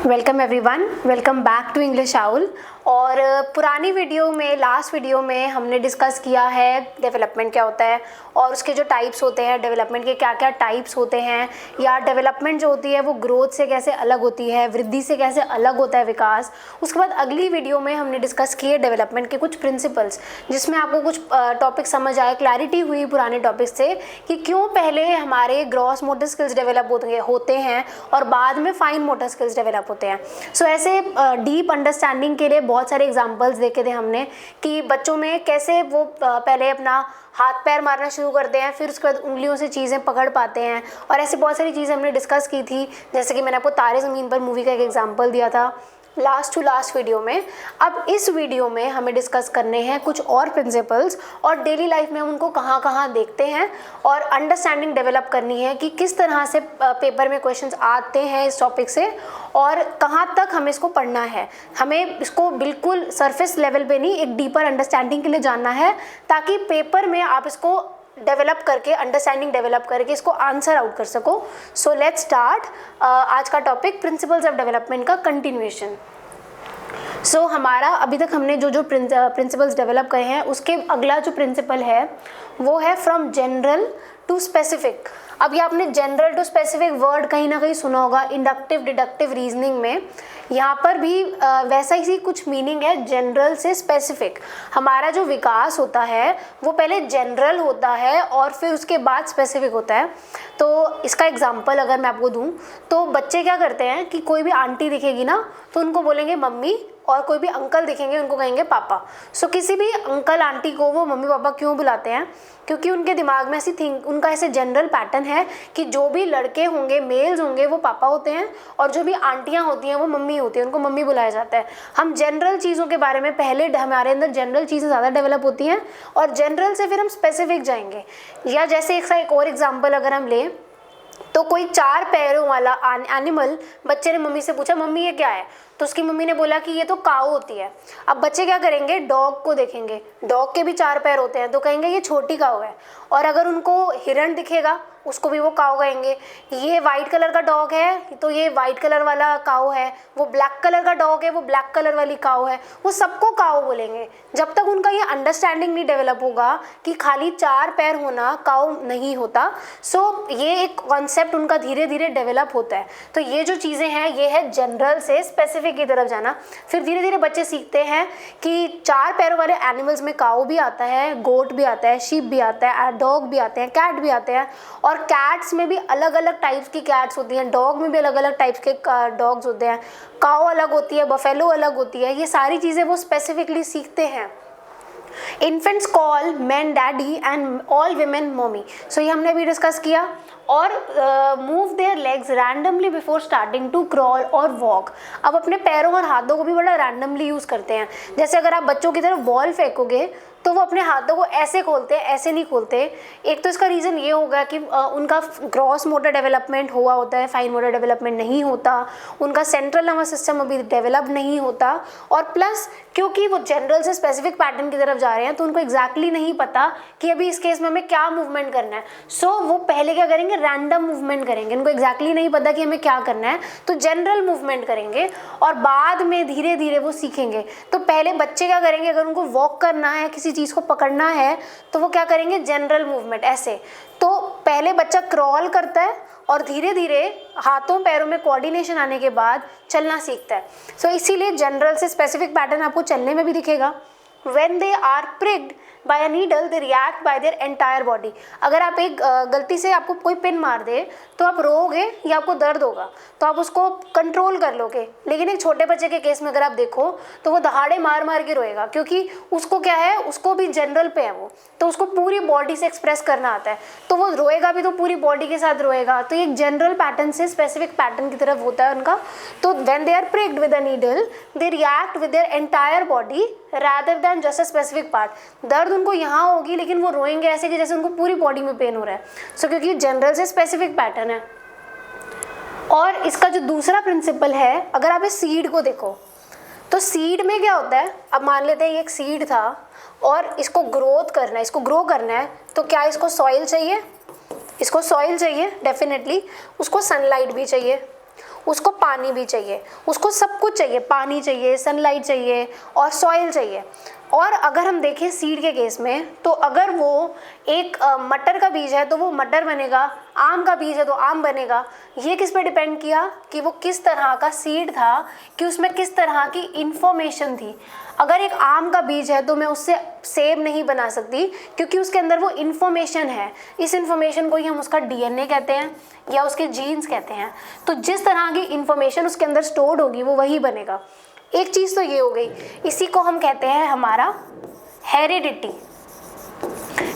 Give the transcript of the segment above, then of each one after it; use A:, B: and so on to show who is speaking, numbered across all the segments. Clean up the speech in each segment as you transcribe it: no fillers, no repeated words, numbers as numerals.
A: Welcome everyone, welcome back to English owl. और पुरानी video में, लास्ट वीडियो में हमने डिस्कस किया है डेवलपमेंट क्या होता है और उसके जो टाइप्स होते हैं, डेवलपमेंट के क्या क्या टाइप्स होते हैं, या डेवलपमेंट जो होती है वो ग्रोथ से कैसे अलग होती है, वृद्धि से कैसे अलग होता है विकास। उसके बाद अगली वीडियो में हमने डिस्कस किए डेवलपमेंट के कुछ प्रिंसिपल्स, जिसमें आपको कुछ टॉपिक समझ आए, क्लैरिटी हुई पुराने टॉपिक से कि क्यों पहले हमारे ग्रॉस मोटर स्किल्स डेवलप होते हैं और बाद में फाइन मोटर स्किल्स डेवलप होते हैं। सो ऐसे डीप अंडरस्टैंडिंग के लिए बहुत सारे एग्जांपल्स देखे थे हमने कि बच्चों में कैसे वो पहले अपना हाथ पैर मारना शुरू करते हैं, फिर उसके बाद उंगलियों से चीज़ें पकड़ पाते हैं, और ऐसी बहुत सारी चीज़ें हमने डिस्कस की थी। जैसे कि मैंने आपको तारे ज़मीन पर मूवी का एक एग्जांपल दिया था लास्ट टू लास्ट वीडियो में। अब इस वीडियो में हमें डिस्कस करने हैं कुछ और प्रिंसिपल्स, और डेली लाइफ में हम उनको कहाँ कहाँ देखते हैं, और अंडरस्टैंडिंग डेवलप करनी है कि किस तरह से पेपर में क्वेश्चंस आते हैं इस टॉपिक से, और कहाँ तक हमें इसको पढ़ना है। हमें इसको बिल्कुल सरफेस लेवल पे नहीं, एक डीपर अंडरस्टैंडिंग के लिए जानना है, ताकि पेपर में आप इसको डेवलप करके, अंडरस्टैंडिंग डेवलप करके इसको आंसर आउट कर सको। सो लेट्स स्टार्ट आज का टॉपिक प्रिंसिपल्स ऑफ डेवलपमेंट का कंटिन्यूएशन। सो हमारा अभी तक हमने जो जो प्रिंसिपल्स डेवलप करे हैं, उसके अगला जो प्रिंसिपल है वो है फ्रॉम जनरल टू स्पेसिफिक। अब ये आपने जनरल टू स्पेसिफिक वर्ड कहीं ना कहीं सुना होगा इंडक्टिव डिडक्टिव रीजनिंग में। यहाँ पर भी वैसा ही कुछ मीनिंग है, जनरल से स्पेसिफिक। हमारा जो विकास होता है वो पहले जनरल होता है और फिर उसके बाद स्पेसिफिक होता है। तो इसका एग्जांपल अगर मैं आपको दूं तो बच्चे क्या करते हैं कि कोई भी आंटी दिखेगी ना तो उनको बोलेंगे मम्मी, और कोई भी अंकल दिखेंगे उनको कहेंगे पापा। सो किसी भी अंकल आंटी को वो मम्मी पापा क्यों बुलाते हैं? क्योंकि उनके दिमाग में उनका ऐसे जनरल पैटर्न है कि जो भी लड़के होंगे, मेल्स होंगे, वो पापा होते हैं, और जो भी आंटियां होती हैं वो मम्मी होती हैं, उनको मम्मी बुलाया जाता है। हम जनरल चीज़ों के बारे में पहले, हमारे अंदर जनरल चीज़ें ज़्यादा डेवलप होती हैं और जनरल से फिर हम स्पेसिफिक जाएंगे। या जैसे एक और एग्जाम्पल अगर हम लें तो कोई 4 पैरों वाला एनिमल, बच्चे ने मम्मी से पूछा मम्मी ये क्या है, तो उसकी मम्मी ने बोला कि ये तो काऊ होती है। अब बच्चे क्या करेंगे, डॉग को देखेंगे, डॉग के भी 4 पैर होते हैं, तो कहेंगे ये छोटी काऊ है। और अगर उनको हिरण दिखेगा उसको भी वो काऊ कहेंगे। ये वाइट कलर का डॉग है तो ये वाइट कलर वाला काऊ है, वो ब्लैक कलर का डॉग है, वो ब्लैक कलर वाली काऊ है। वो सबको काऊ बोलेंगे जब तक उनका ये अंडरस्टैंडिंग नहीं डेवलप होगा कि खाली 4 पैर होना काऊ नहीं होता। सो ये एक कॉन्सेप्ट उनका धीरे धीरे डेवलप होता है। तो ये जो चीज़ें हैं ये है जनरल से स्पेसिफिक की तरफ जाना। फिर धीरे धीरे बच्चे सीखते हैं कि 4 पैरों वाले एनिमल्स में काऊ भी आता है, गोट भी आता है, शीप भी आता है, डॉग भी आते हैं, कैट भी आते हैं। और कैट्स में भी अलग अलग टाइप्स की कैट्स होती हैं, डॉग में भी अलग अलग टाइप्स के डॉग्स होते हैं, काऊ अलग होती है, बफेलो अलग होती है। ये सारी चीज़ें वो स्पेसिफिकली सीखते हैं। Infants call man daddy and all women mummy. So ये हमने भी डिस्कस किया। और move their legs randomly before starting to crawl और वॉक। अब अपने पैरों और हाथों को भी बड़ा रैंडमली यूज़ करते हैं। जैसे अगर आप बच्चों की तरफ बॉल फेंकोगे तो वो अपने हाथों को ऐसे खोलते हैं, ऐसे नहीं खोलते। एक तो इसका रीज़न ये होगा कि उनका ग्रॉस मोटर डेवलपमेंट हुआ होता है, फाइन मोटर डेवलपमेंट नहीं होता, उनका सेंट्रल नर्वस सिस्टम अभी डेवलप नहीं होता, और प्लस क्योंकि वो जनरल से स्पेसिफिक पैटर्न की तरफ जा रहे हैं तो उनको एग्जैक्टली नहीं पता कि अभी इस केस में हमें क्या मूवमेंट करना है। सो वो पहले क्या करेंगे, रैंडम मूवमेंट करेंगे। उनको एग्जैक्टली नहीं पता कि हमें क्या करना है, तो जनरल मूवमेंट करेंगे और बाद में धीरे धीरे वो सीखेंगे। तो पहले बच्चे क्या करेंगे, अगर उनको वॉक करना है, किसी चीज़ को पकड़ना है, तो वो क्या करेंगे, जनरल मूवमेंट ऐसे। तो पहले बच्चा क्रॉल करता है और धीरे धीरे हाथों पैरों में कोऑर्डिनेशन आने के बाद चलना सीखता है। सो इसीलिए जनरल से स्पेसिफिक पैटर्न आपको चलने में भी दिखेगा। When they are pricked by a needle, they react by their entire body. अगर आप एक गलती से आपको कोई पिन मार दे तो आप रोओगे या आपको दर्द होगा, तो आप उसको कंट्रोल कर लोगे। लेकिन एक छोटे बच्चे के केस में अगर आप देखो तो वो दहाड़े मार मार के रोएगा, क्योंकि उसको क्या है, उसको भी जनरल पे है वो, तो उसको पूरी बॉडी से एक्सप्रेस करना आता है, तो वो रोएगा भी तो पूरी बॉडी के साथ रोएगा। तो एक जनरल पैटर्न से स्पेसिफिक पैटर्न की तरफ होता है उनका। तो when they are pricked with a needle, they react with their entire body rather than just a specific part. दर्द उनको यहाँ होगी लेकिन वो रोएंगे ऐसे कि जैसे उनको पूरी बॉडी में पेन हो रहा है। सो क्योंकि जनरल से स्पेसिफिक पैटर्न है। और इसका जो दूसरा प्रिंसिपल है, अगर आप इस सीड को देखो तो सीड में क्या होता है, अब मान लेते हैं ये एक सीड था और इसको ग्रोथ करना है, इसको ग्रो करना है, तो क्या इसको सॉइल चाहिए? इसको सॉइल चाहिए डेफिनेटली, उसको सनलाइट भी चाहिए, उसको पानी भी चाहिए, उसको सब कुछ चाहिए, पानी चाहिए, सनलाइट चाहिए और सॉइल चाहिए। और अगर हम देखें सीड के केस में, तो अगर वो एक मटर का बीज है तो वो मटर बनेगा, आम का बीज है तो आम बनेगा। ये किस पे डिपेंड किया कि वो किस तरह का सीड था, कि उसमें किस तरह की इंफॉर्मेशन थी। अगर एक आम का बीज है तो मैं उससे सेब नहीं बना सकती, क्योंकि उसके अंदर वो इन्फॉर्मेशन है। इस इन्फॉर्मेशन को ही हम उसका डीएनए कहते हैं या उसके जीन्स कहते हैं। तो जिस तरह की इन्फॉर्मेशन उसके अंदर स्टोर्ड होगी वो वही बनेगा। एक चीज़ तो ये हो गई, इसी को हम कहते हैं हमारा हेरिडिटी।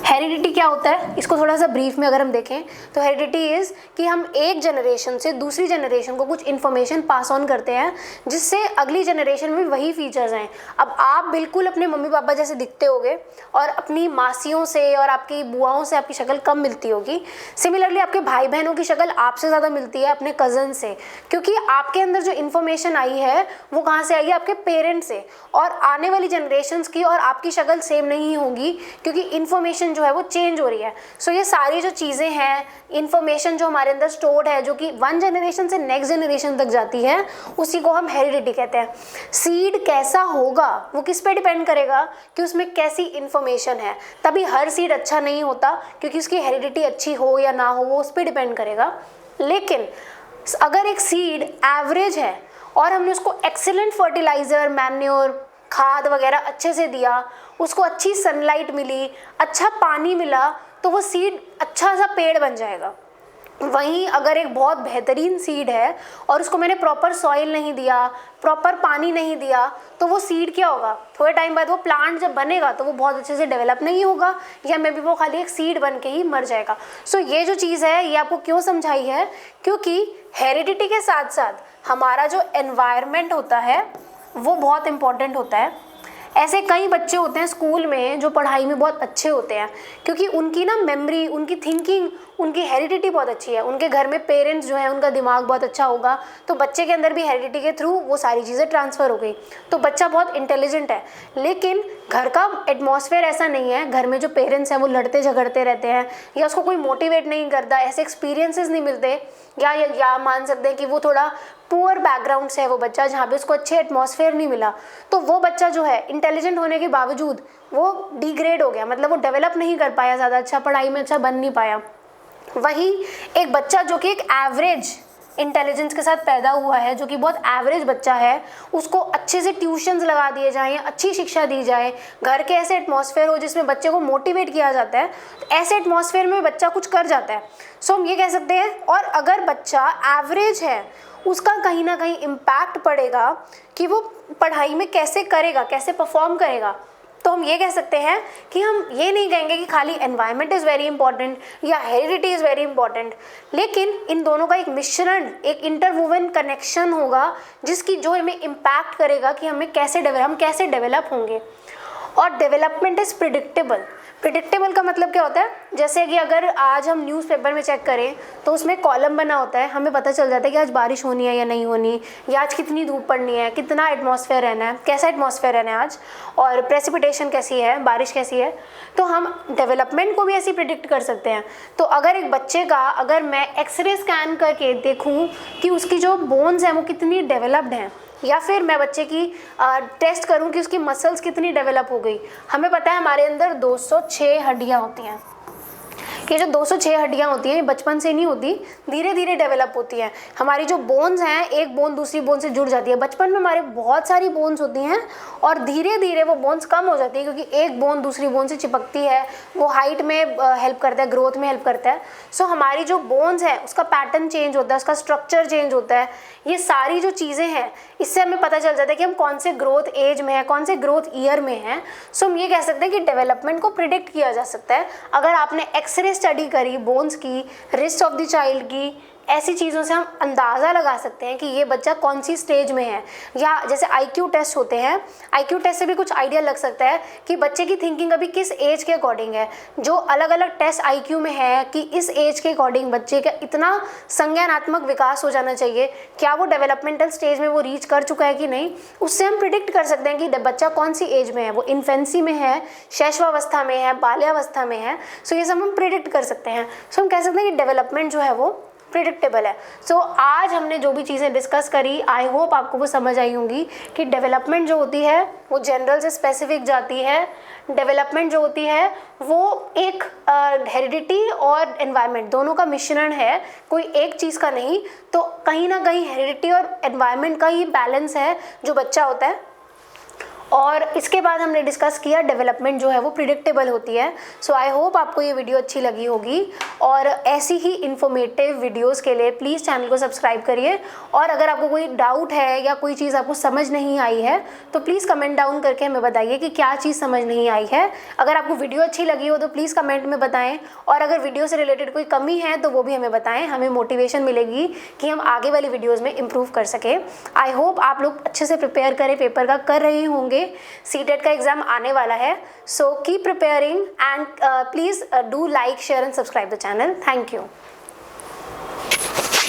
A: हेरिडिटी क्या होता है, इसको थोड़ा सा ब्रीफ में अगर हम देखें तो हेरिडिटी इज़ कि हम एक जनरेशन से दूसरी जनरेशन को कुछ इन्फॉर्मेशन पास ऑन करते हैं, जिससे अगली जनरेशन में वही फीचर्स हैं। अब आप बिल्कुल अपने मम्मी पापा जैसे दिखते होगे और अपनी मासियों से और आपकी बुआओं से आपकी शक्ल कम मिलती होगी। सिमिलरली आपके भाई बहनों की शक्ल आपसे ज़्यादा मिलती है अपने कज़न से, क्योंकि आपके अंदर जो इन्फॉर्मेशन आई है वो कहाँ से आई है, आपके पेरेंट्स से। और आने वाली जनरेशन्स की और आपकी शक्ल सेम नहीं होगी, क्योंकि इन्फॉर्मेशन जो है वो चेंज हो रही है। सो ये सारी जो चीज़ें हैं, इन्फॉर्मेशन जो हमारे अंदर स्टोर्ड है, जो कि वन जनरेशन से नेक्स्ट जनरेशन तक जाती है, उसी को हम हेरिडिटी कहते हैं। सीड कैसा होगा वो किस पे डिपेंड करेगा कि उसमें कैसी इन्फॉर्मेशन है। तभी हर सीड अच्छा नहीं होता, क्योंकि उसकी हेरिडिटी अच्छी हो या ना हो वो उस पर डिपेंड करेगा। लेकिन अगर एक सीड एवरेज है और हमने उसको एक्सीलेंट फर्टिलाइज़र, मैन्योर, खाद वगैरह अच्छे से दिया, उसको अच्छी सनलाइट मिली, अच्छा पानी मिला, तो वो सीड अच्छा सा पेड़ बन जाएगा। वहीं अगर एक बहुत बेहतरीन सीड है और उसको मैंने प्रॉपर सॉइल नहीं दिया, प्रॉपर पानी नहीं दिया, तो वो सीड क्या होगा, थोड़े टाइम बाद वो प्लांट जब बनेगा तो वो बहुत अच्छे से डेवलप नहीं होगा, या मे बी वो खाली एक सीड बन के ही मर जाएगा। सो ये जो चीज़ है ये आपको क्यों समझाई है, क्योंकि हेरिडिटी के साथ साथ हमारा जो एनवायरनमेंट होता है वो बहुत इम्पॉर्टेंट होता है। ऐसे कई बच्चे होते हैं स्कूल में जो पढ़ाई में बहुत अच्छे होते हैं, क्योंकि उनकी ना मेमोरी, उनकी थिंकिंग, उनकी हेरिडिटी बहुत अच्छी है। उनके घर में पेरेंट्स जो है उनका दिमाग बहुत अच्छा होगा, तो बच्चे के अंदर भी हेरिडिटी के थ्रू वो सारी चीज़ें ट्रांसफ़र हो गई, तो बच्चा बहुत इंटेलिजेंट है। लेकिन घर का एटमॉस्फेयर ऐसा नहीं है, घर में जो पेरेंट्स हैं वो लड़ते झगड़ते रहते हैं, या उसको कोई मोटिवेट नहीं करता, ऐसे एक्सपीरियंसेस नहीं मिलते, या मान सकते हैं कि वो थोड़ा पुअर बैकग्राउंड से है वो बच्चा, जहाँ पे उसको अच्छे एटमॉस्फेयर नहीं मिला, तो वो बच्चा जो है इंटेलिजेंट होने के बावजूद वो डिग्रेड हो गया, मतलब वो डेवलप नहीं कर पाया, ज़्यादा अच्छा पढ़ाई में अच्छा बन नहीं पाया। वहीं एक बच्चा जो कि एक एवरेज इंटेलिजेंस के साथ पैदा हुआ है, जो कि बहुत एवरेज बच्चा है, उसको अच्छे से ट्यूशन्स लगा दिए जाएँ, अच्छी शिक्षा दी जाए, घर के ऐसे एटमॉस्फेयर हो जिसमें बच्चे को मोटिवेट किया जाता है, तो ऐसे एटमॉस्फेयर में बच्चा कुछ कर जाता है। सो हम ये कह सकते हैं। और अगर बच्चा एवरेज है, उसका कहीं ना कहीं इम्पैक्ट पड़ेगा कि वो पढ़ाई में कैसे करेगा, कैसे परफॉर्म करेगा। तो हम ये कह सकते हैं कि हम ये नहीं कहेंगे कि खाली एनवायरनमेंट इज़ वेरी इंपॉर्टेंट या हेरिडिटी इज़ वेरी इंपॉर्टेंट, लेकिन इन दोनों का एक मिश्रण, एक इंटरवोवन कनेक्शन होगा, जिसकी जो हमें इम्पैक्ट करेगा कि हम कैसे डेवलप होंगे। और डेवलपमेंट इज़ प्रिडिक्टेबल। प्रिडिक्टेबल का मतलब क्या होता है, जैसे कि अगर आज हम न्यूज़पेपर में चेक करें तो उसमें कॉलम बना होता है, हमें पता चल जाता है कि आज बारिश होनी है या नहीं होनी, या आज कितनी धूप पड़नी है, कितना एटमॉस्फेयर रहना है, कैसा एटमॉस्फेयर रहना है आज, और प्रेसिपिटेशन कैसी है, बारिश कैसी है। तो हम डेवलपमेंट को भी ऐसे प्रिडिक्ट कर सकते हैं। तो अगर एक बच्चे का, अगर मैं एक्सरे स्कैन करके देखूँ कि उसकी जो बोन्स हैं वो कितनी डेवलप्ड हैं, या फिर मैं बच्चे की टेस्ट करूं कि उसकी मसल्स कितनी डेवलप हो गई। हमें पता है हमारे अंदर 206 हड्डियां होती हैं। ये जो 206 हड्डियां होती हैं ये बचपन से नहीं होती, धीरे धीरे डेवलप होती हैं। हमारी जो बोन्स हैं, एक बोन दूसरी बोन से जुड़ जाती है। बचपन में हमारे बहुत सारी बोन्स होती हैं और धीरे धीरे वो बोन्स कम हो जाती है, क्योंकि एक बोन दूसरी बोन से चिपकती है, वो हाइट में हेल्प करता है, ग्रोथ में हेल्प करता है। सो हमारी जो बोन्स है उसका पैटर्न चेंज होता है, उसका स्ट्रक्चर चेंज होता है। ये सारी जो चीज़ें हैं इससे हमें पता चल जाता है कि हम कौन से ग्रोथ एज में हैं, कौन से ग्रोथ ईयर में हैं। सो हम ये कह सकते हैं कि डेवलपमेंट को प्रिडिक्ट किया जा सकता है। अगर आपने एक्सरे स्टडी करी बोन्स की, रिस्ट ऑफ द चाइल्ड की, ऐसी चीज़ों से हम अंदाज़ा लगा सकते हैं कि ये बच्चा कौन सी स्टेज में है। या जैसे आईक्यू टेस्ट होते हैं, आईक्यू टेस्ट से भी कुछ आइडिया लग सकता है कि बच्चे की थिंकिंग अभी किस एज के अकॉर्डिंग है। जो अलग अलग टेस्ट आईक्यू में है कि इस एज के अकॉर्डिंग बच्चे का इतना संज्ञानात्मक विकास हो जाना चाहिए, क्या वो डेवलपमेंटल स्टेज में वो रीच कर चुका है कि नहीं, उससे हम प्रिडिक्ट कर सकते हैं कि बच्चा कौन सी एज में है, वो इन्फेंसी में है, शैशवावस्था में है, बाल्यावस्था में है। सो ये सब हम प्रिडिक्ट कर सकते हैं। सो हम कह सकते हैं कि डेवलपमेंट जो है वो प्रिडिक्टेबल है। सो आज हमने जो भी चीज़ें डिस्कस करी, आई होप आपको वो समझ आई होंगी कि डेवलपमेंट जो होती है वो जनरल से स्पेसिफिक जाती है। डेवलपमेंट जो होती है वो एक हेरिडिटी और एनवायरनमेंट दोनों का मिश्रण है, कोई एक चीज़ का नहीं। तो कहीं ना कहीं हेरिडिटी और एनवायरनमेंट का ही बैलेंस है जो बच्चा होता है। और इसके बाद हमने डिस्कस किया डेवलपमेंट जो है वो प्रिडिक्टेबल होती है। सो आई होप आपको ये वीडियो अच्छी लगी होगी, और ऐसी ही इन्फॉर्मेटिव वीडियोस के लिए प्लीज़ चैनल को सब्सक्राइब करिए। और अगर आपको कोई डाउट है या कोई चीज़ आपको समझ नहीं आई है तो प्लीज़ कमेंट डाउन करके हमें बताइए कि क्या चीज़ समझ नहीं आई है। अगर आपको वीडियो अच्छी लगी हो तो प्लीज़ कमेंट में बताएं, और अगर वीडियो से रिलेटेड कोई कमी है तो वो भी हमें बताएं, हमें मोटिवेशन मिलेगी कि हम आगे वाली वीडियोज़ में इम्प्रूव कर सकें। आई होप आप लोग अच्छे से प्रिपेयर करें, पेपर का कर रहे होंगे। सीटेट का एग्जाम आने वाला है। So keep preparing and please do like, share and subscribe the channel. Thank you.